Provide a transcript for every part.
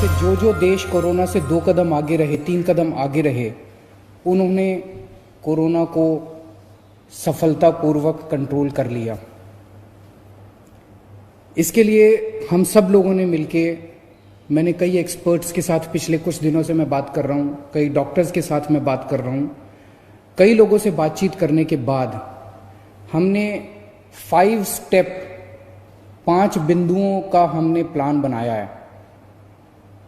से जो देश कोरोना से 2 कदम आगे रहे, 3 कदम आगे रहे, उन्होंने कोरोना को सफलतापूर्वक कंट्रोल कर लिया। इसके लिए हम सब लोगों ने मिलके, मैंने कई एक्सपर्ट्स के साथ पिछले कुछ दिनों से मैं बात कर रहा हूँ, कई डॉक्टर्स के साथ मैं बात कर रहा हूँ, कई लोगों से बातचीत करने के बाद हमने 5 स्टेप 5 बिंदुओं का हमने प्लान बनाया है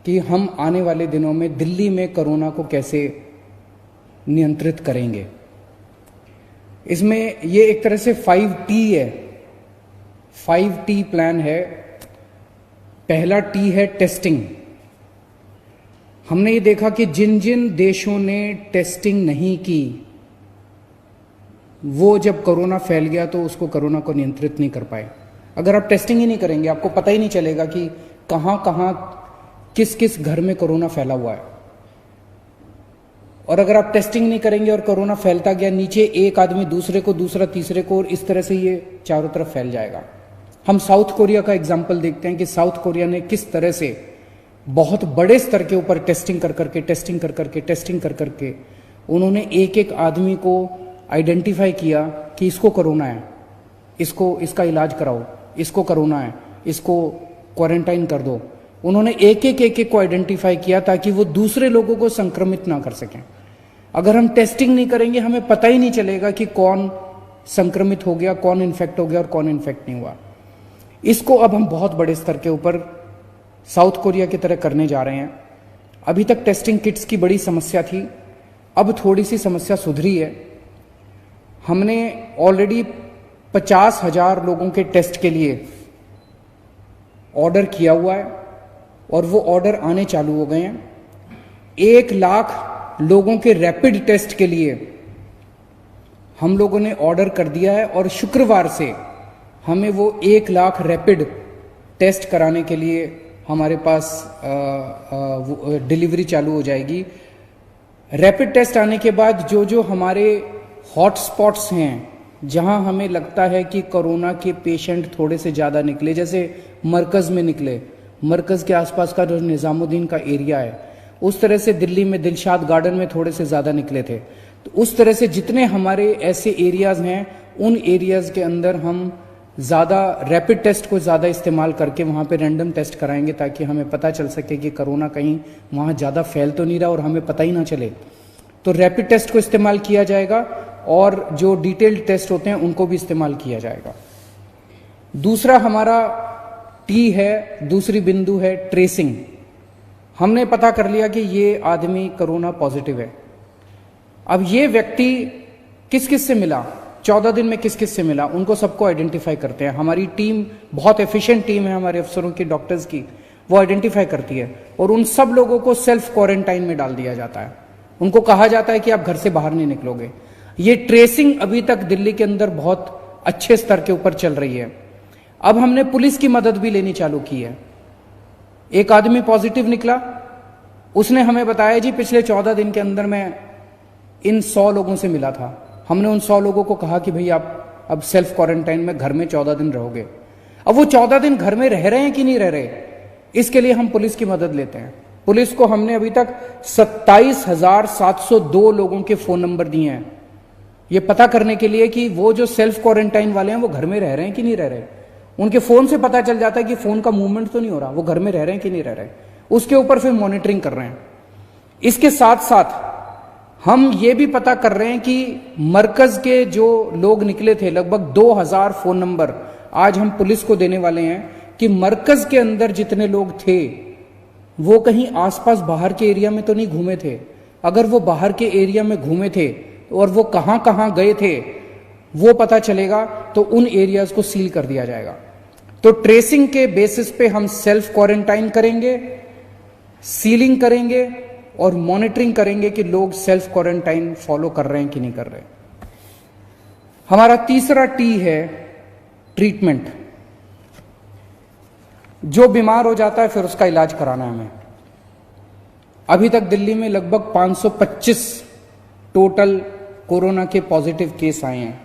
कि हम आने वाले दिनों में दिल्ली में कोरोना को कैसे नियंत्रित करेंगे। इसमें ये एक तरह से 5T है, 5T प्लान है। पहला T है टेस्टिंग। हमने ये देखा कि जिन जिन देशों ने टेस्टिंग नहीं की, वो जब कोरोना फैल गया तो उसको कोरोना को नियंत्रित नहीं कर पाए। अगर आप टेस्टिंग ही नहीं करेंगे, आपको पता ही नहीं चलेगा कि कहां कहां किस किस घर में कोरोना फैला हुआ है। और अगर आप टेस्टिंग नहीं करेंगे और कोरोना फैलता गया, नीचे एक आदमी दूसरे को, दूसरा तीसरे को, और इस तरह से ये चारों तरफ फैल जाएगा। हम साउथ कोरिया का एग्जाम्पल देखते हैं कि साउथ कोरिया ने किस तरह से बहुत बड़े स्तर के ऊपर टेस्टिंग कर करके उन्होंने एक एक आदमी को आइडेंटिफाई किया कि इसको कोरोना है, इसका इलाज कराओ, इसको कोरोना है, इसको क्वारंटाइन कर दो। उन्होंने एक एक को आइडेंटिफाई किया ताकि वो दूसरे लोगों को संक्रमित ना कर सकें। अगर हम टेस्टिंग नहीं करेंगे, हमें पता ही नहीं चलेगा कि कौन संक्रमित हो गया, कौन इन्फेक्ट हो गया और कौन इन्फेक्ट नहीं हुआ। इसको अब हम बहुत बड़े स्तर के ऊपर साउथ कोरिया की तरह करने जा रहे हैं। अभी तक टेस्टिंग किट्स की बड़ी समस्या थी, अब थोड़ी सी समस्या सुधरी है। हमने ऑलरेडी 50,000 लोगों के टेस्ट के लिए ऑर्डर किया हुआ है और वो ऑर्डर आने चालू हो गए हैं। 1 लाख लोगों के रैपिड टेस्ट के लिए हम लोगों ने ऑर्डर कर दिया है और शुक्रवार से हमें वो 1 लाख रैपिड टेस्ट कराने के लिए हमारे पास डिलीवरी चालू हो जाएगी। रैपिड टेस्ट आने के बाद जो हमारे हॉटस्पॉट्स हैं, जहां हमें लगता है कि कोरोना के पेशेंट थोड़े से ज़्यादा निकले, जैसे मरकज़ में निकले, मरकज़ के आसपास का जो निज़ामुद्दीन का एरिया है, उस तरह से दिल्ली में दिलशाद गार्डन में थोड़े से ज़्यादा निकले थे। तो उस तरह से जितने हमारे ऐसे एरियाज़ हैं, उन एरियाज़ के अंदर हम ज़्यादा रैपिड टेस्ट को ज़्यादा इस्तेमाल करके वहाँ पे रैंडम टेस्ट कराएंगे ताकि हमें पता चल सके कि कोरोना कहीं वहाँ ज़्यादा फैल तो नहीं रहा और हमें पता ही ना चले। तो रैपिड टेस्ट को इस्तेमाल किया जाएगा और जो डिटेल्ड टेस्ट होते हैं उनको भी इस्तेमाल किया जाएगा। दूसरा हमारा टी है, दूसरी बिंदु है ट्रेसिंग। हमने पता कर लिया कि ये आदमी कोरोना पॉजिटिव है। अब ये व्यक्ति किस किस से मिला, 14 दिन में किस किस से मिला, उनको सबको आइडेंटिफाई करते हैं। हमारी टीम बहुत एफिशिएंट टीम है, हमारे अफसरों की, डॉक्टर्स की, वो आइडेंटिफाई करती है और उन सब लोगों को सेल्फ क्वारंटाइन में डाल दिया जाता है। उनको कहा जाता है कि आप घर से बाहर नहीं निकलोगे। ये ट्रेसिंग अभी तक दिल्ली के अंदर बहुत अच्छे स्तर के ऊपर चल रही है। अब हमने पुलिस की मदद भी लेनी चालू की है। एक आदमी पॉजिटिव निकला, उसने हमें बताया जी पिछले 14 दिन के अंदर मैं इन 100 लोगों से मिला था। हमने उन 100 लोगों को कहा कि भाई आप अब सेल्फ क्वारंटाइन में घर में 14 दिन रहोगे। अब वो 14 दिन घर में रह रहे हैं कि नहीं रह रहे, इसके लिए हम पुलिस की मदद लेते हैं। पुलिस को हमने अभी तक 27,702 लोगों के फोन नंबर दिए हैं, ये पता करने के लिए कि वो जो सेल्फ क्वारंटाइन वाले हैं वो घर में रह रहे हैं कि नहीं रह रहे। उनके फोन से पता चल जाता है कि फोन का मूवमेंट तो नहीं हो रहा, वो घर में रह रहे हैं कि नहीं रह रहे। उसके ऊपर फिर मॉनिटरिंग कर रहे हैं। इसके साथ साथ हम ये भी पता कर रहे हैं कि मरकज के जो लोग निकले थे, लगभग 2000 फोन नंबर आज हम पुलिस को देने वाले हैं कि मरकज के अंदर जितने लोग थे वो कहीं आसपास बाहर के एरिया में तो नहीं घूमे थे। अगर वो बाहर के एरिया में घूमे थे और वो कहां कहां गए थे वो पता चलेगा, तो उन एरियाज को सील कर दिया जाएगा। तो ट्रेसिंग के बेसिस पे हम सेल्फ क्वारंटाइन करेंगे, सीलिंग करेंगे और मॉनिटरिंग करेंगे कि लोग सेल्फ क्वारंटाइन फॉलो कर रहे हैं कि नहीं कर रहे। हमारा तीसरा टी है ट्रीटमेंट। जो बीमार हो जाता है फिर उसका इलाज कराना है हमें। अभी तक दिल्ली में लगभग 525 टोटल कोरोना के पॉजिटिव केस आए हैं।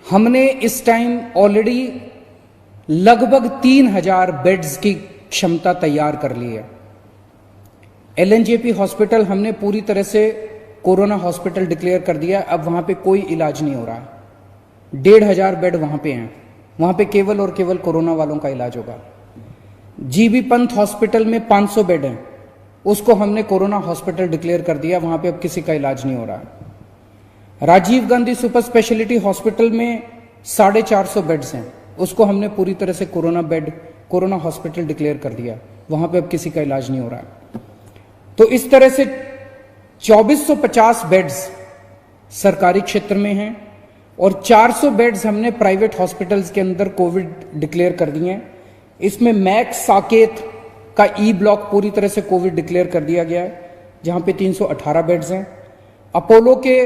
हमने इस टाइम ऑलरेडी लगभग 3000 बेड्स की क्षमता तैयार कर ली है। एलएनजेपी हॉस्पिटल हमने पूरी तरह से कोरोना हॉस्पिटल डिक्लेयर कर दिया। अब वहां पे कोई इलाज नहीं हो रहा है। 1,500 बेड वहां पे हैं, वहां पे केवल और केवल कोरोना वालों का इलाज होगा। जीबी पंत हॉस्पिटल में 500 बेड हैं, उसको हमने कोरोना हॉस्पिटल डिक्लेयर कर दिया, वहां पे अब किसी का इलाज नहीं हो रहा है। Rajiv Gandhi super speciality hospital में 450 बेड्स हैं, उसको हमने पूरी तरह से कोरोना हॉस्पिटल डिक्लेयर कर दिया, वहां पे अब किसी का इलाज नहीं हो रहा है। तो इस तरह से 2450 बेड्स सरकारी क्षेत्र में हैं और 400 बेड्स हमने प्राइवेट हॉस्पिटल्स के अंदर कोविड डिक्लेयर कर दिए हैं। इसमें मैक्स साकेत का ई ब्लॉक पूरी तरह से कोविड डिक्लेयर कर दिया गया है, जहां पे 318 बेड्स हैं। अपोलो के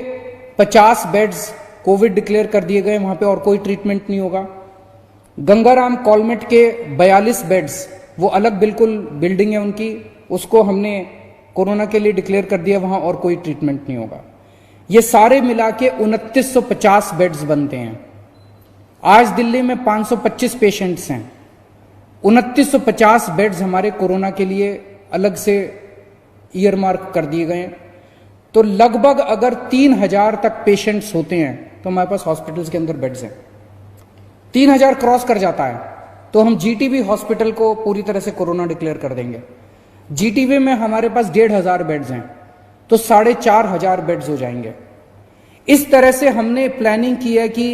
50 बेड्स कोविड डिक्लेयर कर दिए गए, वहां पे और कोई ट्रीटमेंट नहीं होगा। गंगाराम कॉलमेट के 42 बेड्स, वो अलग बिल्कुल बिल्डिंग है उनकी, उसको हमने कोरोना के लिए डिक्लेयर कर दिया, वहां और कोई ट्रीटमेंट नहीं होगा। ये सारे मिला के 2950 बेड्स बनते हैं। आज दिल्ली में 525 पेशेंट्स हैं, 2950 बेड्स हमारे कोरोना के लिए अलग से ईयर मार्क कर दिए गए हैं। तो लगभग अगर 3000 तक पेशेंट्स होते हैं तो हमारे पास हॉस्पिटल्स के अंदर बेड्स हैं। 3000 क्रॉस कर जाता है तो हम जीटीबी हॉस्पिटल को पूरी तरह से कोरोना डिक्लेयर कर देंगे। जीटीबी में हमारे पास 1500 बेड्स हैं, तो 4500 बेड्स हो जाएंगे। इस तरह से हमने प्लानिंग की है कि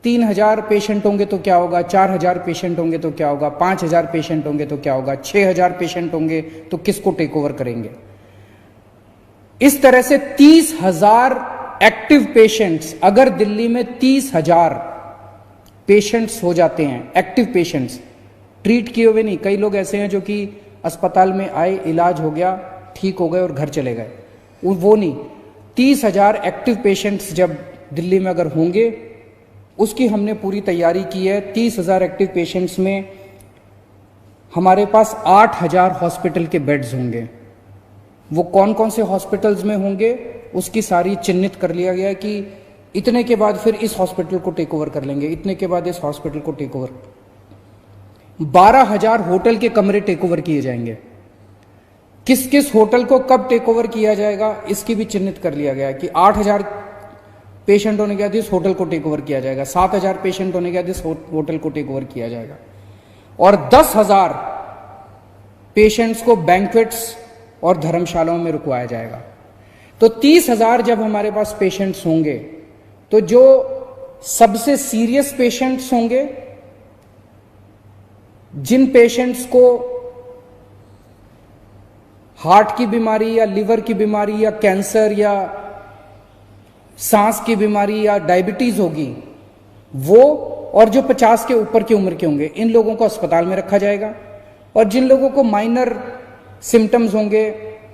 3000 पेशेंट होंगे तो क्या होगा, 4000 पेशेंट होंगे तो क्या होगा, 5000 पेशेंट होंगे तो क्या होगा, 6000 पेशेंट होंगे तो किसको टेक ओवर करेंगे। इस तरह से 30,000 एक्टिव पेशेंट्स, अगर दिल्ली में 30,000 पेशेंट्स हो जाते हैं, एक्टिव पेशेंट्स, ट्रीट किए हुए नहीं, कई लोग ऐसे हैं जो कि अस्पताल में आए, इलाज हो गया, ठीक हो गए और घर चले गए, वो नहीं। 30,000 एक्टिव पेशेंट्स जब दिल्ली में अगर होंगे, उसकी हमने पूरी तैयारी की है। 30,000 एक्टिव पेशेंट्स में हमारे पास 8,000 हॉस्पिटल के बेड्स होंगे। वो कौन कौन से हॉस्पिटल्स में होंगे उसकी सारी चिन्हित कर लिया गया है कि इतने के बाद फिर इस हॉस्पिटल को टेक ओवर कर लेंगे, इतने के बाद इस हॉस्पिटल को टेक ओवर। 12,000 होटल के कमरे टेक ओवर किए जाएंगे। किस किस होटल को कब टेक ओवर किया जाएगा इसकी भी चिन्हित कर लिया गया है कि 8,000 पेशेंट होने के बाद इस होटल को टेक ओवर किया जाएगा, 7,000 पेशेंट होने के बाद इस होटल को टेक ओवर किया जाएगा, और 10,000 पेशेंट्स को बैंक्वेट्स और धर्मशालाओं में रुकवाया जाएगा। तो 30,000 जब हमारे पास पेशेंट्स होंगे तो जो सबसे सीरियस पेशेंट्स होंगे, जिन पेशेंट्स को हार्ट की बीमारी या लिवर की बीमारी या कैंसर या सांस की बीमारी या डायबिटीज होगी, वो और जो 50 के ऊपर की उम्र के होंगे, इन लोगों को अस्पताल में रखा जाएगा। और जिन लोगों को माइनर सिम्टम्स होंगे,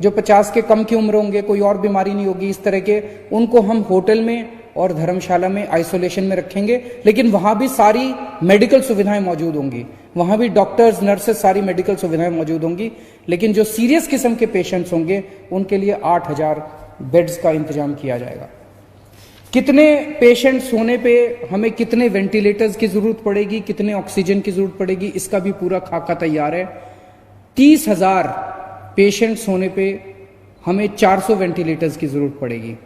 जो 50 के कम की उम्र होंगे, कोई और बीमारी नहीं होगी इस तरह के, उनको हम होटल में और धर्मशाला में आइसोलेशन में रखेंगे। लेकिन वहां भी सारी मेडिकल सुविधाएं मौजूद होंगी, वहां भी डॉक्टर्स, नर्सेस, सारी मेडिकल सुविधाएं मौजूद होंगी। लेकिन जो सीरियस किस्म के पेशेंट्स होंगे उनके लिए 8,000 बेड्स का इंतजाम किया जाएगा। कितने पेशेंट्स होने पे हमें कितने वेंटिलेटर्स की जरूरत पड़ेगी, कितने ऑक्सीजन की जरूरत पड़ेगी, इसका भी पूरा खाका तैयार है। 30,000 पेशेंट्स होने पे हमें 400 वेंटिलेटर्स की जरूरत पड़ेगी,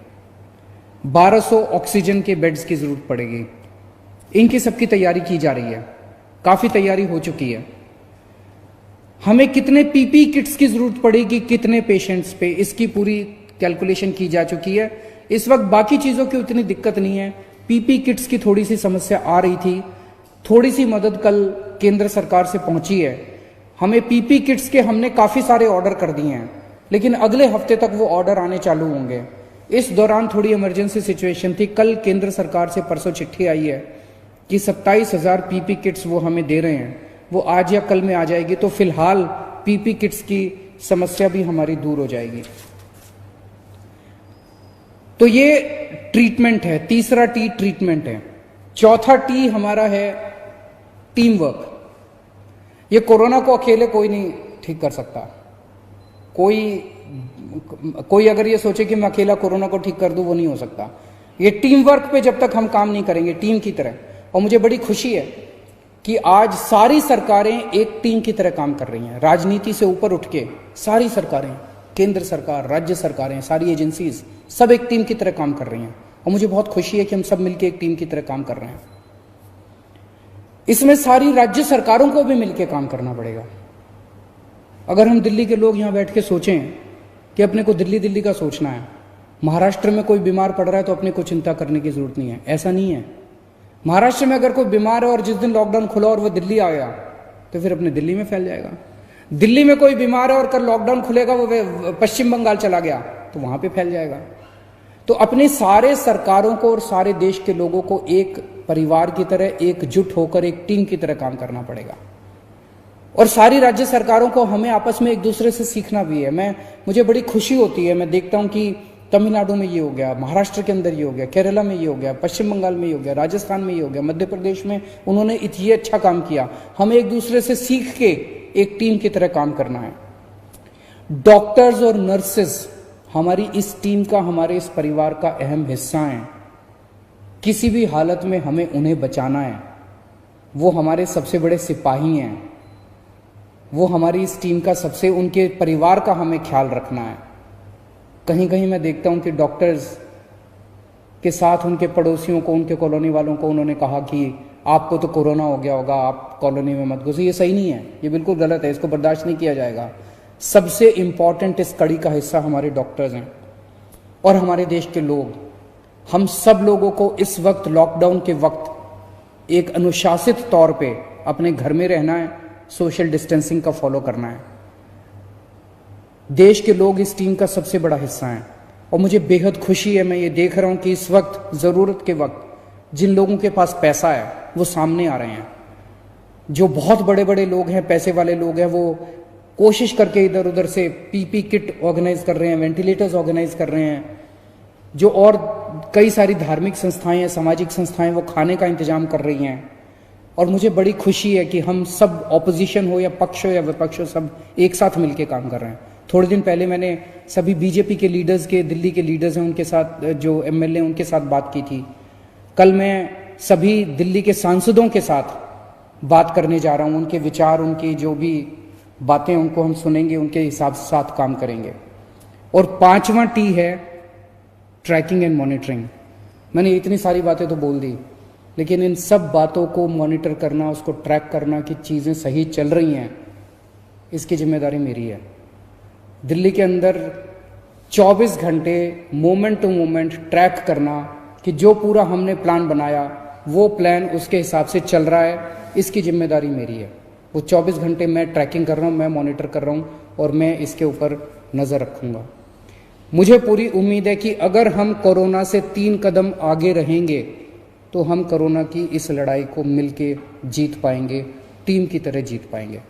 1200 ऑक्सीजन के बेड्स की जरूरत पड़ेगी। इनकी सबकी तैयारी की जा रही है, काफी तैयारी हो चुकी है। हमें कितने पीपी किट्स की जरूरत पड़ेगी, कितने पेशेंट्स पे, इसकी पूरी कैलकुलेशन की जा चुकी है। इस वक्त बाकी चीजों की उतनी दिक्कत नहीं है, पीपी किट्स की थोड़ी सी समस्या आ रही थी, थोड़ी सी मदद कल केंद्र सरकार से पहुंची है। हमें पीपी किट्स के हमने काफी सारे ऑर्डर कर दिए हैं, लेकिन अगले हफ्ते तक वो ऑर्डर आने चालू होंगे। इस दौरान थोड़ी इमरजेंसी सिचुएशन थी। कल केंद्र सरकार से परसों चिट्ठी आई है कि 27,000 पीपी किट्स वो हमें दे रहे हैं, वो आज या कल में आ जाएगी। तो फिलहाल पीपी किट्स की समस्या भी हमारी दूर हो जाएगी। तो ये ट्रीटमेंट है, तीसरा टी ट्रीटमेंट है। चौथा टी हमारा है टीम वर्क। ये कोरोना को अकेले कोई नहीं ठीक कर सकता। कोई अगर ये सोचे कि मैं अकेला कोरोना को ठीक कर दूं, वो नहीं हो सकता। ये टीम वर्क पे जब तक हम काम नहीं करेंगे टीम की तरह, और मुझे बड़ी खुशी है कि आज सारी सरकारें एक टीम की तरह काम कर रही हैं, राजनीति से ऊपर उठ के सारी सरकारें, केंद्र सरकार, राज्य सरकारें, सारी एजेंसीज, सब एक टीम की तरह काम कर रही हैं। और मुझे बहुत खुशी है कि हम सब मिलकर एक टीम की तरह काम कर रहे हैं। इसमें सारी राज्य सरकारों को भी मिलकर काम करना पड़ेगा। अगर हम दिल्ली के लोग यहां बैठ के सोचें कि अपने को दिल्ली दिल्ली का सोचना है, महाराष्ट्र में कोई बीमार पड़ रहा है तो अपने को चिंता करने की जरूरत नहीं है, ऐसा नहीं है। महाराष्ट्र में अगर कोई बीमार है और जिस दिन लॉकडाउन खुला और वह दिल्ली आ गया तो फिर अपने दिल्ली में फैल जाएगा। दिल्ली में कोई बीमार है और कल लॉकडाउन खुलेगा, वो पश्चिम बंगाल चला गया तो वहां पे फैल जाएगा। तो अपने सारे सरकारों को और सारे देश के लोगों को एक परिवार की तरह एकजुट होकर एक टीम की तरह काम करना पड़ेगा। और सारी राज्य सरकारों को हमें आपस में एक दूसरे से सीखना भी है। मुझे बड़ी खुशी होती है, मैं देखता हूं कि तमिलनाडु में ये हो गया, महाराष्ट्र के अंदर ये हो गया, केरला में ये हो गया, पश्चिम बंगाल में ये हो गया, राजस्थान में ये हो गया, मध्य प्रदेश में उन्होंने ये अच्छा काम किया। हमें एक दूसरे से सीख के एक टीम की तरह काम करना है। डॉक्टर्स और नर्सेस हमारी इस टीम का, हमारे इस परिवार का अहम हिस्सा हैं। किसी भी हालत में हमें उन्हें बचाना है। वो हमारे सबसे बड़े सिपाही हैं। वो हमारी इस टीम का सबसे, उनके परिवार का हमें ख्याल रखना है। कहीं कहीं मैं देखता हूं कि डॉक्टर्स के साथ उनके पड़ोसियों को, उनके कॉलोनी वालों को उन्होंने कहा कि आपको तो कोरोना हो गया होगा, आप कॉलोनी में मत घुसिए। ये सही नहीं है, ये बिल्कुल गलत है, इसको बर्दाश्त नहीं किया जाएगा। सबसे इंपॉर्टेंट इस कड़ी का हिस्सा हमारे डॉक्टर्स हैं और हमारे देश के लोग। हम सब लोगों को इस वक्त, लॉकडाउन के वक्त, एक अनुशासित तौर पे अपने घर में रहना है, सोशल डिस्टेंसिंग का फॉलो करना है। देश के लोग इस टीम का सबसे बड़ा हिस्सा हैं और मुझे बेहद खुशी है, मैं ये देख रहा हूं कि इस वक्त, जरूरत के वक्त, जिन लोगों के पास पैसा है वो सामने आ रहे हैं। जो बहुत बड़े बड़े लोग हैं, पैसे वाले लोग हैं, वो कोशिश करके इधर उधर से पीपी किट ऑर्गेनाइज कर रहे हैं, वेंटिलेटर्स ऑर्गेनाइज कर रहे हैं। जो और कई सारी धार्मिक संस्थाएं हैं, सामाजिक संस्थाएं, वो खाने का इंतजाम कर रही हैं। और मुझे बड़ी खुशी है कि हम सब, ऑपोजिशन हो या पक्ष हो या विपक्ष हो, सब एक साथ मिलकर काम कर रहे हैं। थोड़े दिन पहले मैंने सभी बीजेपी के लीडर्स के, दिल्ली के लीडर्स हैं उनके साथ, जो एमएलए उनके साथ बात की थी। कल मैं सभी दिल्ली के सांसदों के साथ बात करने जा रहा हूं। उनके विचार, उनकी जो भी बातें, उनको हम सुनेंगे, उनके हिसाब से साथ काम करेंगे। और 5वां टी है ट्रैकिंग एंड मॉनिटरिंग। मैंने इतनी सारी बातें तो बोल दी, लेकिन इन सब बातों को मॉनिटर करना, उसको ट्रैक करना कि चीज़ें सही चल रही हैं, इसकी जिम्मेदारी मेरी है। दिल्ली के अंदर 24 घंटे मोमेंट टू मोमेंट ट्रैक करना कि जो पूरा हमने प्लान बनाया वो प्लान उसके हिसाब से चल रहा है, इसकी जिम्मेदारी मेरी है। वो 24 घंटे मैं ट्रैकिंग कर रहा हूँ, मैं मॉनिटर कर रहा हूँ और मैं इसके ऊपर नज़र रखूँगा। मुझे पूरी उम्मीद है कि अगर हम कोरोना से 3 कदम आगे रहेंगे तो हम कोरोना की इस लड़ाई को मिलके जीत पाएंगे, टीम की तरह जीत पाएंगे।